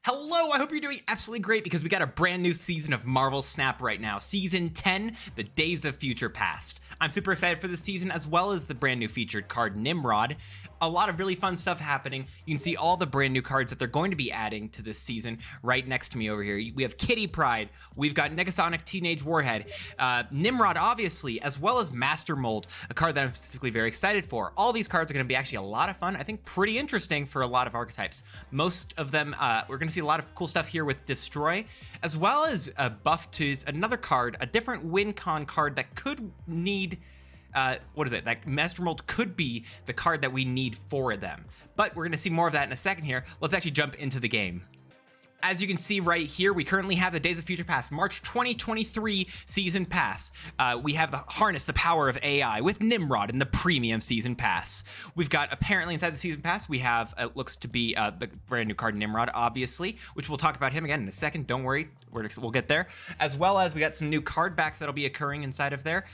Hello, I hope you're doing absolutely great because we got a brand new season of Marvel Snap right now. Season 10, The Days of Future Past. I'm super excited for this season as well as the brand new featured card NIMROD. A lot of really fun stuff happening. You can see all the brand new cards that they're going to be adding to this season right next to me over here. We have Kitty Pryde, we've got Negasonic Teenage Warhead, NIMROD obviously, as well as Master Mold, a card that I'm specifically very excited for. All these cards are going to be actually a lot of fun. I think pretty interesting for a lot of archetypes. Most of them, we're going to see a lot of cool stuff here with Destroy, as well as a buff to another card, a different WinCon card that could need what is it? That Master Mold could be the card that we need for them. But we're going to see more of that in a second here. Let's actually jump into the game. As you can see right here, we currently have the Days of Future Past, March 2023 Season Pass. We have the Harness the Power of AI with NIMROD in the Premium Season Pass. We've got, apparently inside the Season Pass, we have, it looks to be the brand new card NIMROD, obviously, which we'll talk about him again in a second. Don't worry, we'll get there. As well as we got some new card backs that'll be occurring inside of there.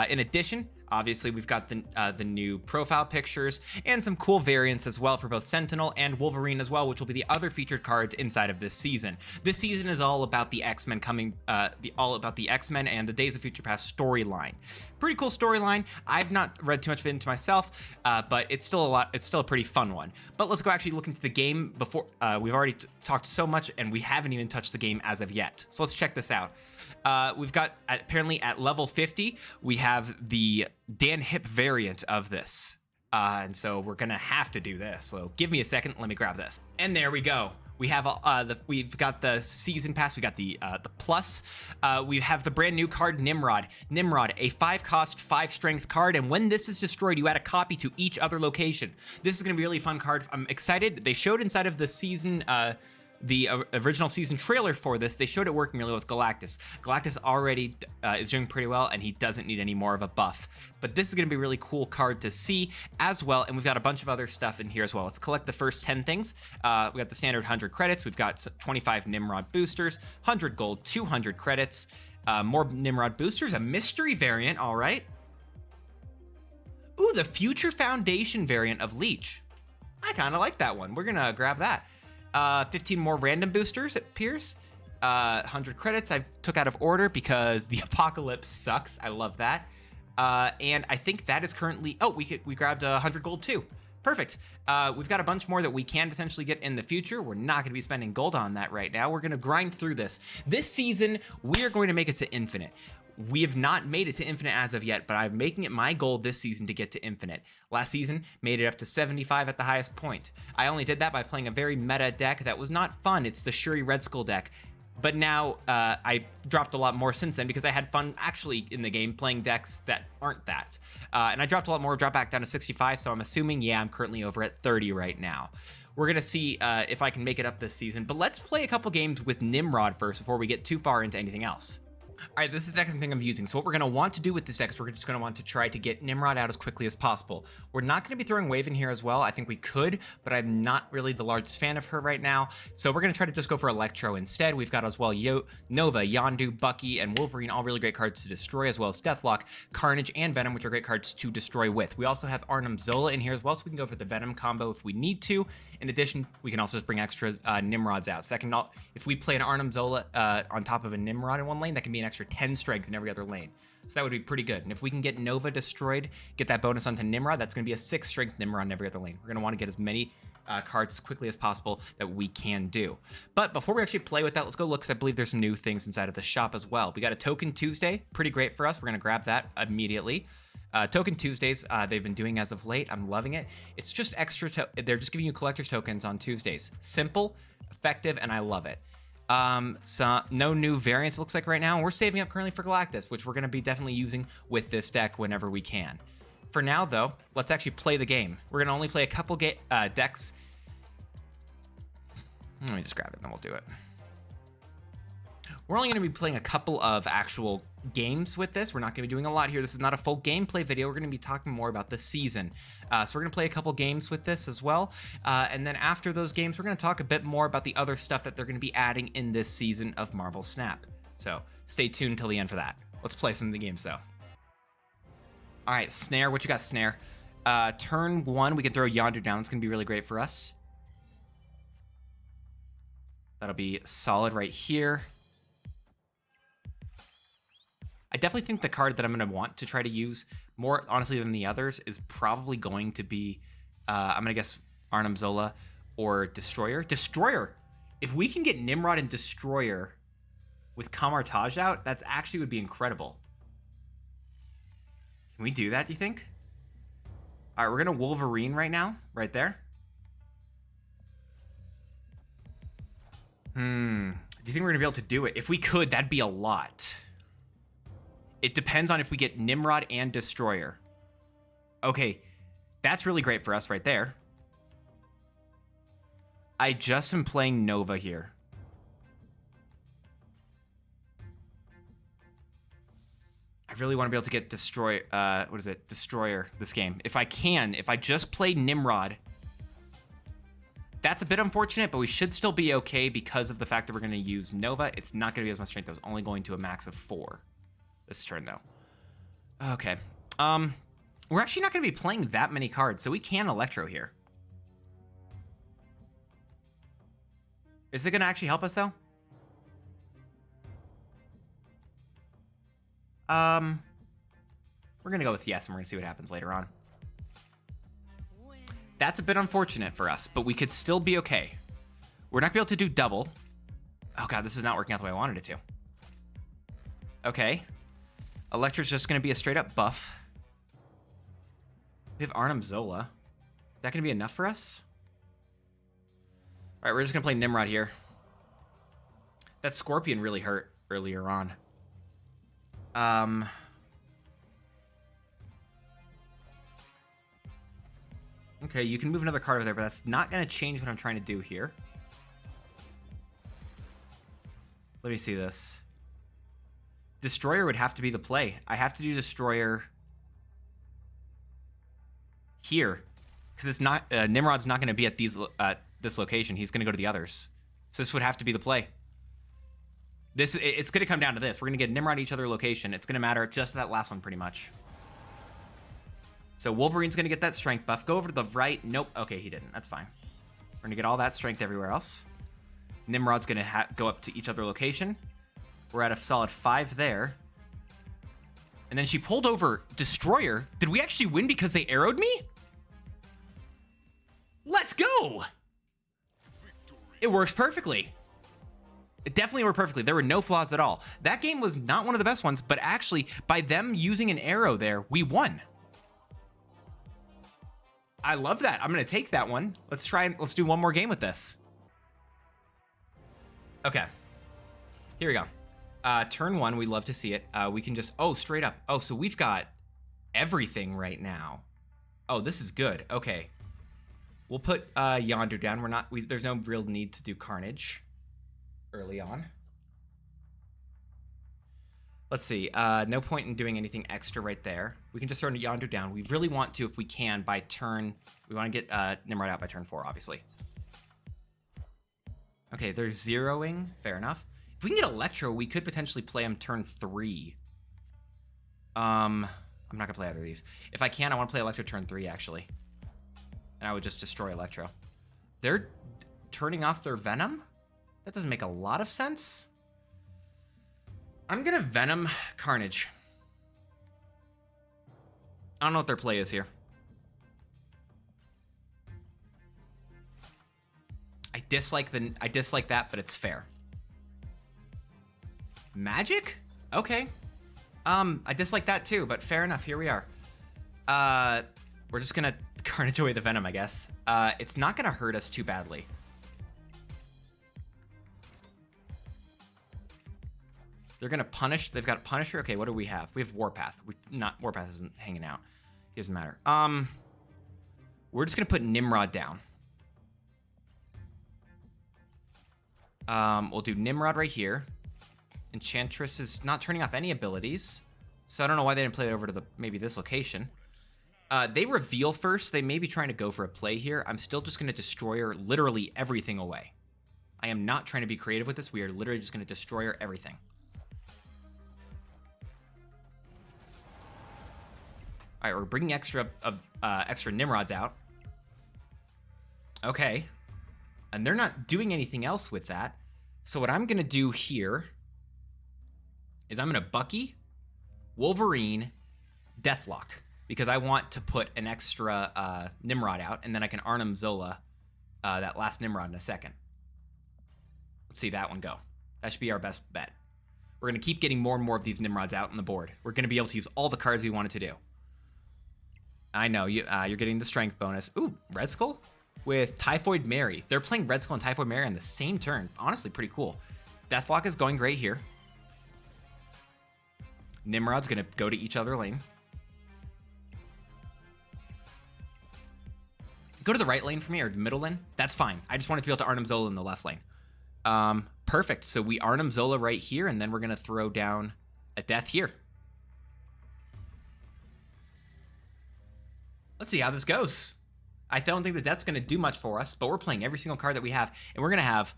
In addition, obviously, we've got the new profile pictures and some cool variants as well for both Sentinel and Wolverine as well, which will be the other featured cards inside of this season. This season is all about the X-Men coming, all about the X-Men and the Days of Future Past storyline. Pretty cool storyline. I've not read too much of it into myself, but it's still a lot. It's still a pretty fun one. But let's go actually look into the game before. We've already talked so much, and we haven't even touched the game as of yet. So let's check this out. We've got, apparently at level 50, we have the Dan Hip variant of this. And so we're gonna have to do this. So give me a second, let me grab this. And there we go. We have we've got the season pass, we got the plus. We have the brand new card NIMROD. NIMROD, a 5-cost, 5-strength card, and when this is destroyed, you add a copy to each other location. This is gonna be a really fun card. I'm excited. They showed inside of the season the original season trailer for this, they showed it working really well with Galactus. Galactus already is doing pretty well, and he doesn't need any more of a buff. But this is going to be a really cool card to see as well, and we've got a bunch of other stuff in here as well. Let's collect the first 10 things. We got the standard 100 credits. We've got 25 NIMROD boosters, 100 gold, 200 credits, more NIMROD boosters, a mystery variant, all right. Ooh, the Future Foundation variant of Leech. I kind of like that one. We're going to grab that. 15 more random boosters, it appears. 100 credits I took out of order because the Apocalypse sucks. I love that. And I think that is currently, oh, we grabbed 100 gold too. Perfect. We've got a bunch more that we can potentially get in the future. We're not going to be spending gold on that right now. We're going to grind through this. This season, we are going to make it to Infinite. We have not made it to Infinite as of yet, but I'm making it my goal this season to get to Infinite. Last season, made it up to 75 at the highest point. I only did that by playing a very meta deck that was not fun. It's the Shuri Red Skull deck. But now I dropped a lot more since then because I had fun actually in the game playing decks that aren't that. And I dropped a lot more, dropped back down to 65, so I'm assuming, yeah, I'm currently over at 30 right now. We're going to see if I can make it up this season, but let's play a couple games with NIMROD first before we get too far into anything else. All right, this is the next thing I'm using. So what we're going to want to do with this deck is we're just going to want to try to get NIMROD out as quickly as possible. We're not going to be throwing Wave in here as well. I think we could, but I'm not really the largest fan of her right now. So we're going to try to just go for Electro instead. We've got as well Nova, Yondu, Bucky, and Wolverine, all really great cards to destroy, as well as Deathlock, Carnage, and Venom, which are great cards to destroy with. We also have Arnim Zola in here as well, so we can go for the Venom combo if we need to. In addition, we can also just bring extra NIMRODs out. So that can, if we play an Arnim Zola on top of a NIMROD in one lane, that can be an extra 10 strength in every other lane. So that would be pretty good. And if we can get Nova destroyed, get that bonus onto NIMROD, that's going to be a 6 strength NIMROD in every other lane. We're going to want to get as many cards as quickly as possible that we can do. But before we actually play with that, let's go look, because I believe there's some new things inside of the shop as well. We got a Token Tuesday, pretty great for us. We're going to grab that immediately. Token Tuesdays, they've been doing as of late. I'm loving it. It's just extra, they're just giving you collector's tokens on Tuesdays. Simple, effective, and I love it. So no new variants looks like right now. We're saving up currently for Galactus, which we're going to be definitely using with this deck whenever we can. For now, though, let's actually play the game. We're going to only play a couple decks. Let me just grab it, then we'll do it. We're only going to be playing a couple of actual games with this. We're not going to be doing a lot here. This is not a full gameplay video. We're going to be talking more about the season. So we're going to play a couple games with this as well. And then after those games, we're going to talk a bit more about the other stuff that they're going to be adding in this season of Marvel Snap. So stay tuned until the end for that. Let's play some of the games though. All right, Snare. What you got, Snare? Turn 1, we can throw Yondu down. It's going to be really great for us. That'll be solid right here. I definitely think the card that I'm going to want to try to use more, honestly, than the others is probably going to be, I'm going to guess, Arnim Zola or Destroyer. Destroyer! If we can get Nimrod and Destroyer with Kamartaj out, that's actually would be incredible. Can we do that, do you think? All right, we're going to Wolverine right now, right there. Do you think we're going to be able to do it? If we could, that'd be a lot. It depends on if we get Nimrod and Destroyer. Okay, that's really great for us right there. I just am playing Nova here. I really want to be able to get Destroyer this game. If I can, if I just play Nimrod, that's a bit unfortunate, but we should still be okay because of the fact that we're going to use Nova. It's not going to be as much strength. I was only going to a max of 4 this turn, though. Okay. We're actually not going to be playing that many cards, so we can Electro here. Is it going to actually help us, though? We're going to go with yes, and we're going to see what happens later on. That's a bit unfortunate for us, but we could still be okay. We're not going to be able to do double. Oh, God, this is not working out the way I wanted it to. Okay. Electra's just going to be a straight-up buff. We have Arnim Zola. Is that going to be enough for us? All right, we're just going to play Nimrod here. That Scorpion really hurt earlier on. Okay, you can move another card over there, but that's not going to change what I'm trying to do here. Let me see this. Destroyer would have to be the play. I have to do Destroyer here, because it's not Nimrod's not going to be at this location. He's going to go to the others, so this would have to be the play. It's going to come down to this. We're going to get Nimrod at each other location. It's going to matter just that last one pretty much. So Wolverine's going to get that strength buff. Go over to the right. Nope. Okay, he didn't. That's fine. We're going to get all that strength everywhere else. Nimrod's going to go up to each other location. We're at a solid 5 there. And then she pulled over Destroyer. Did we actually win because they arrowed me? Let's go! It works perfectly. It definitely worked perfectly. There were no flaws at all. That game was not one of the best ones, but actually, by them using an arrow there, we won. I love that. I'm going to take that one. Let's do one more game with this. Okay. Here we go. Turn 1, we love to see it. We can just, straight up. Oh, so we've got everything right now. Oh, this is good. Okay. We'll put Yondu down. There's no real need to do Carnage early on. Let's see. No point in doing anything extra right there. We can just throw Yondu down. We really want to, if we can, by turn. We want to get Nimrod out by turn 4, obviously. Okay, they're zeroing. Fair enough. If we can get Electro, we could potentially play him turn 3. I'm not going to play either of these. If I can, I want to play Electro turn 3, actually. And I would just destroy Electro. They're turning off their Venom? That doesn't make a lot of sense. I'm going to Venom Carnage. I don't know what their play is here. I dislike that, but it's fair. Magic? Okay. I dislike that too, but fair enough. Here we are. We're just gonna Carnage away the Venom, I guess. It's not gonna hurt us too badly. They're gonna punish. They've got Punisher. Okay, what do we have? We have Warpath. Warpath isn't hanging out. It doesn't matter. We're just gonna put Nimrod down. We'll do Nimrod right here. Enchantress is not turning off any abilities, so I don't know why they didn't play it over to maybe this location. They reveal first. They may be trying to go for a play here. I'm still just going to destroy literally everything away. I am not trying to be creative with this. We are literally just going to destroy everything. All right, we're bringing extra Nimrods out. Okay. And they're not doing anything else with that. So what I'm gonna do here is I'm gonna Bucky, Wolverine, Deathlock, because I want to put an extra Nimrod out, and then I can Arnim Zola that last Nimrod in a second. Let's see that one go. That should be our best bet. We're gonna keep getting more and more of these Nimrods out on the board. We're gonna be able to use all the cards we wanted to do. I know, you're getting the strength bonus. Ooh, Red Skull with Typhoid Mary. They're playing Red Skull and Typhoid Mary on the same turn. Honestly, pretty cool. Deathlock is going great here. Nimrod's gonna go to each other lane. Go to the right lane for me, or middle lane. That's fine. I just wanted to be able to Arnim Zola in the left lane. Perfect. So we Arnim Zola right here, and then we're gonna throw down a death here. Let's see how this goes. I don't think the death's gonna do much for us, but we're playing every single card that we have, and we're gonna have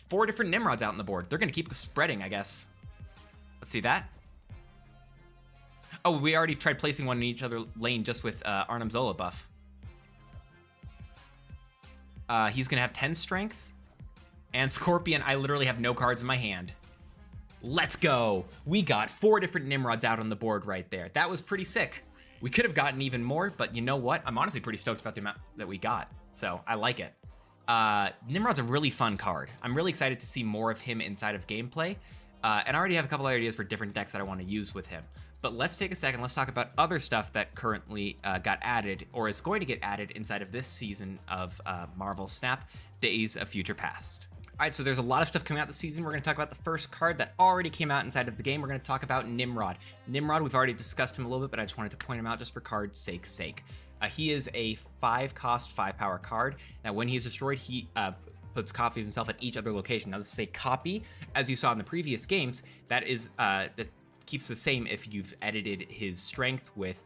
4 different Nimrods out on the board. They're gonna keep spreading, I guess. Let's see that. Oh, we already tried placing one in each other lane just with Arnim Zola buff. He's gonna have 10 strength. And Scorpion, I literally have no cards in my hand. Let's go. We got 4 different Nimrods out on the board right there. That was pretty sick. We could have gotten even more, but you know what? I'm honestly pretty stoked about the amount that we got. So I like it. Nimrod's a really fun card. I'm really excited to see more of him inside of gameplay. And I already have a couple ideas for different decks that I want to use with him. But let's take a second. Let's talk about other stuff that currently got added or is going to get added inside of this season of Marvel Snap, Days of Future Past. All right, so there's a lot of stuff coming out this season. We're going to talk about the first card that already came out inside of the game. We're going to talk about Nimrod. Nimrod, we've already discussed him a little bit, but I just wanted to point him out just for card's sake. He is a 5-cost, 5-power card. Now, when he is destroyed, he puts a copy of himself at each other location. Now, this is a copy, as you saw in the previous games, that is that keeps the same if you've edited his strength with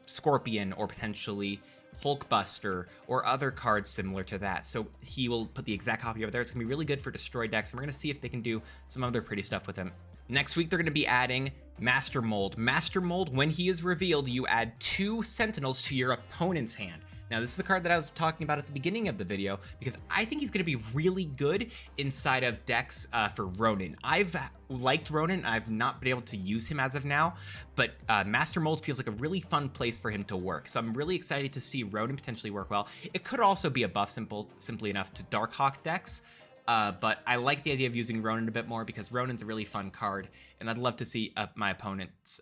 Scorpion or potentially Hulkbuster or other cards similar to that. So he will put the exact copy over there. It's gonna be really good for destroyed decks, and we're gonna see if they can do some other pretty stuff with him. Next week, they're gonna be adding Master Mold. Master Mold, when he is revealed, you add 2 Sentinels to your opponent's hand. Now, this is the card that I was talking about at the beginning of the video because I think he's going to be really good inside of decks for Ronin. I've liked Ronin. I've not been able to use him as of now, but Master Mold feels like a really fun place for him to work. So I'm really excited to see Ronin potentially work well. It could also be a buff simply enough to Darkhawk decks, but I like the idea of using Ronin a bit more because Ronin's a really fun card, and I'd love to see my opponents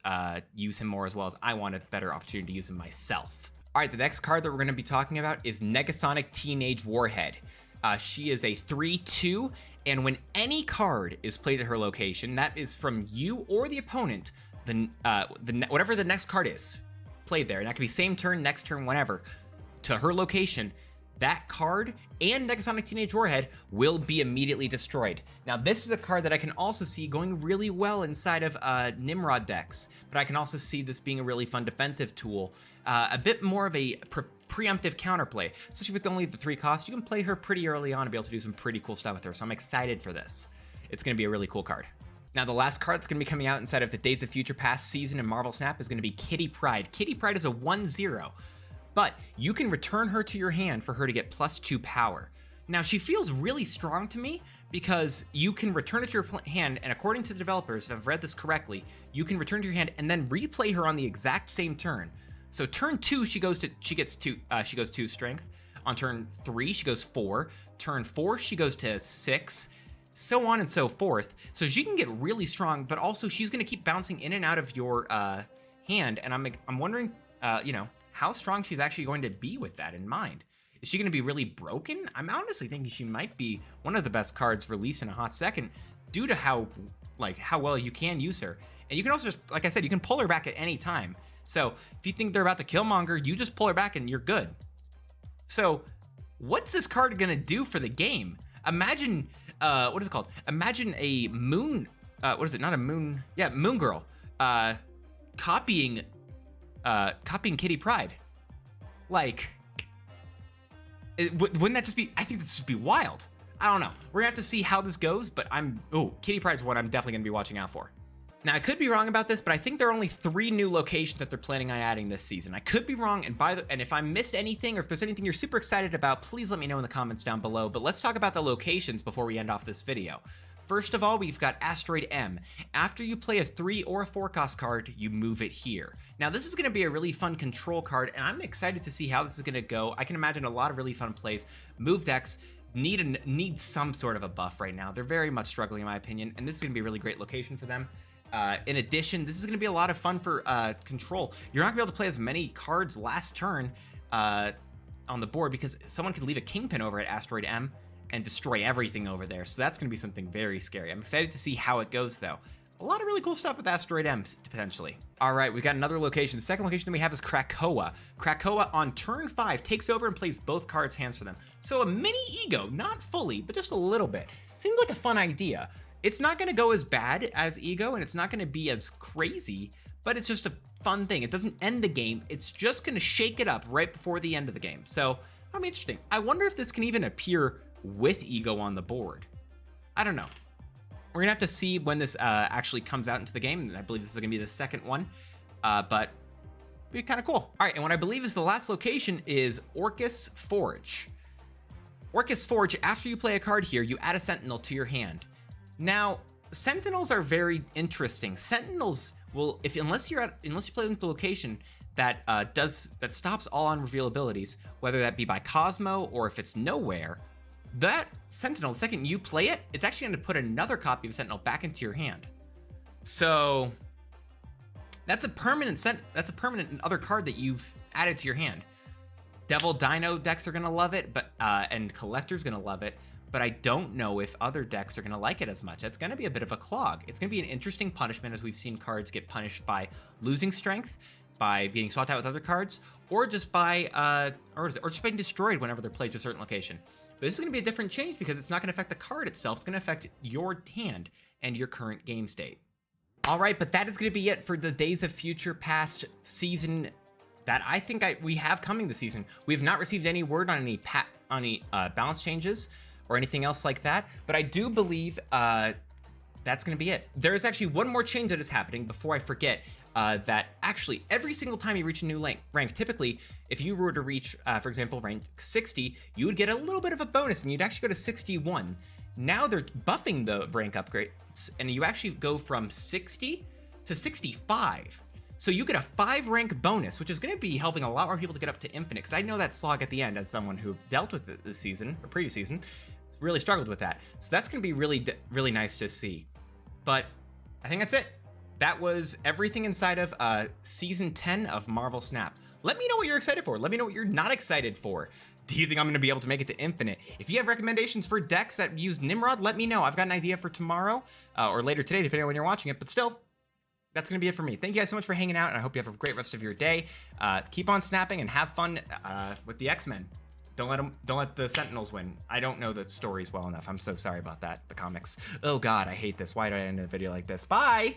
use him more as well as I want a better opportunity to use him myself. All right, the next card that we're going to be talking about is Negasonic Teenage Warhead. She is a 3/2, and when any card is played at her location, that is from you or the opponent, whatever the next card is played there, and that could be same turn, next turn, whenever, to her location, that card and Negasonic Teenage Warhead will be immediately destroyed. Now, this is a card that I can also see going really well inside of Nimrod decks, but I can also see this being a really fun defensive tool. A bit more of a preemptive counterplay, especially with only the 3 costs. You can play her pretty early on and be able to do some pretty cool stuff with her, so I'm excited for this. It's going to be a really cool card. Now, the last card that's going to be coming out inside of the Days of Future Past season in Marvel Snap is going to be Kitty Pryde. Kitty Pryde is a 1/0, but you can return her to your hand for her to get +2 power. Now, she feels really strong to me because you can return it to your hand, and according to the developers, if I've read this correctly, you can return to your hand and then replay her on the exact same turn. So turn 2, she goes 2 strength. On turn 3, she goes 4. Turn 4, she goes to 6. So on and so forth. So she can get really strong, but also she's going to keep bouncing in and out of your hand. And I'm wondering, how strong she's actually going to be with that in mind. Is she going to be really broken? I'm honestly thinking she might be one of the best cards released in a hot second due to how well you can use her. And you can also just, like I said, you can pull her back at any time. So if you think they're about to Killmonger, you just pull her back and you're good. So what's this card gonna do for the game? Imagine, what is it called? Imagine a moon, what is it? Not a moon, yeah, Moon Girl, copying Kitty Pryde. Like, wouldn't that just be, I think this would just be wild. I don't know. We're gonna have to see how this goes, but Kitty Pryde's one I'm definitely gonna be watching out for. Now, I could be wrong about this, but I think there are only 3 new locations that they're planning on adding this season. I could be wrong, and if I missed anything, or if there's anything you're super excited about, please let me know in the comments down below. But let's talk about the locations before we end off this video. First of all, we've got Asteroid M. After you play a 3 or a 4 cost card, you move it here. Now, this is going to be a really fun control card, and I'm excited to see how this is going to go. I can imagine a lot of really fun plays. Move decks need some sort of a buff right now. They're very much struggling, in my opinion, and this is going to be a really great location for them. In addition, this is going to be a lot of fun for control. You're not going to be able to play as many cards last turn on the board because someone could leave a Kingpin over at Asteroid M and destroy everything over there. So that's going to be something very scary. I'm excited to see how it goes, though. A lot of really cool stuff with Asteroid M, potentially. All right, we've got another location. The second location that we have is Krakoa. Krakoa on turn 5 takes over and plays both cards' hands for them. So a mini Ego, not fully, but just a little bit. Seems like a fun idea. It's not going to go as bad as Ego, and it's not going to be as crazy, but it's just a fun thing. It doesn't end the game. It's just going to shake it up right before the end of the game. So that'll be interesting. I wonder if this can even appear with Ego on the board. I don't know. We're gonna have to see when this actually comes out into the game. I believe this is gonna be the second one, but it'd be kind of cool. All right, and what I believe is the last location is Orcus Forge. Orcus Forge, after you play a card here, you add a Sentinel to your hand. Now, Sentinels are very interesting. Sentinels will, unless you play them at the location that stops all unreveal abilities, whether that be by Cosmo or if it's nowhere, that Sentinel, the second you play it, it's actually going to put another copy of Sentinel back into your hand. So that's a permanent other card that you've added to your hand. Devil Dino decks are going to love it, but and Collector's going to love it, but I don't know if other decks are going to like it as much. It's going to be a bit of a clog. It's going to be an interesting punishment, as we've seen cards get punished by losing strength, by being swapped out with other cards, or just by or just being destroyed whenever they're played to a certain location. But this is going to be a different change because it's not going to affect the card itself. It's going to affect your hand and your current game state. All right, but that is going to be it for the Days of Future Past season that I think we have coming this season. We have not received any word on any balance changes or anything else like that, but I do believe that's going to be it. There is actually one more change that is happening before I forget. That actually every single time you reach a new rank, typically if you were to reach, for example, rank 60, you would get a little bit of a bonus and you'd actually go to 61. Now they're buffing the rank upgrades and you actually go from 60 to 65. So you get a 5 rank bonus, which is going to be helping a lot more people to get up to infinite. Because I know that slog at the end, as someone who dealt with it this season or previous season, really struggled with that. So that's going to be really nice to see. But I think that's it. That was everything inside of Season 10 of Marvel Snap. Let me know what you're excited for. Let me know what you're not excited for. Do you think I'm going to be able to make it to Infinite? If you have recommendations for decks that use Nimrod, let me know. I've got an idea for tomorrow or later today, depending on when you're watching it. But still, that's going to be it for me. Thank you guys so much for hanging out, and I hope you have a great rest of your day. Keep on snapping and have fun with the X-Men. Don't let the Sentinels win. I don't know the stories well enough. I'm so sorry about that, the comics. Oh God, I hate this. Why did I end a video like this? Bye!